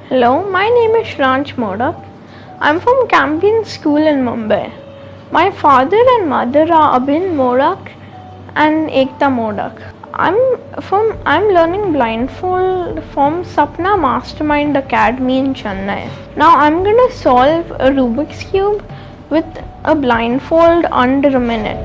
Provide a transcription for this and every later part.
Hello, my name is Shreeansh Modak. I'm from Campion School in Mumbai. My father and mother are Abhin Modak and Ekta Modak. I'm learning blindfold from Sapna Mastermind Academy in Chennai. Now I'm gonna solve a Rubik's Cube with a blindfold under a minute.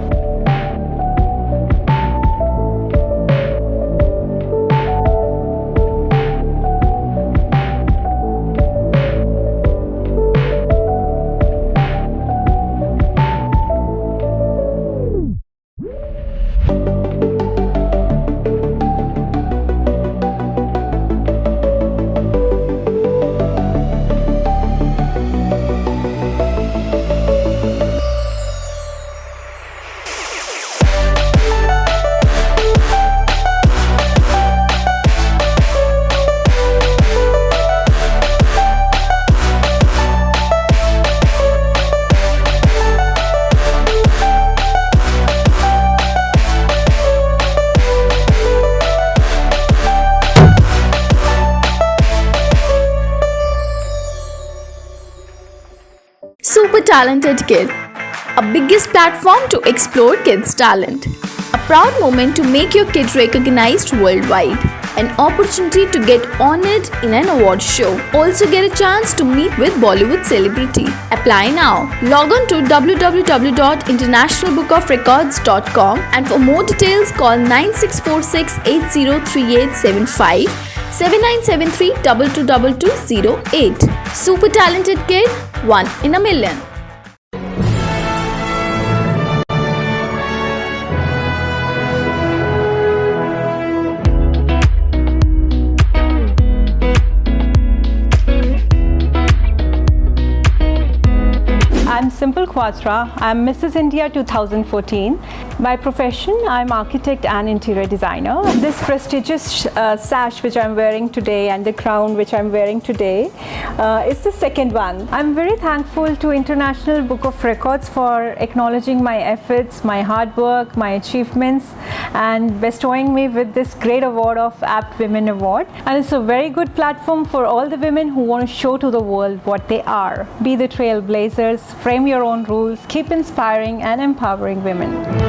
Super Talented Kid, a biggest platform to explore kids' talent. A proud moment to make your kid recognized worldwide. An opportunity to get honored in an award show. Also get a chance to meet with Bollywood celebrity. Apply now. Log on to www.internationalbookofrecords.com and for more details call 9646803875 7973 222208. Super Talented Kid, one in a million. I'm Simple Quatra. I'm Mrs. India 2014. By profession, I'm architect and interior designer. This prestigious sash which I'm wearing today and the crown which I'm wearing today is the second one. I'm very thankful to International Book of Records for acknowledging my efforts, my hard work, my achievements and bestowing me with this great award of Apt Women Award. And it's a very good platform for all the women who want to show to the world what they are. Be the trailblazers, frame your own rules, keep inspiring and empowering women.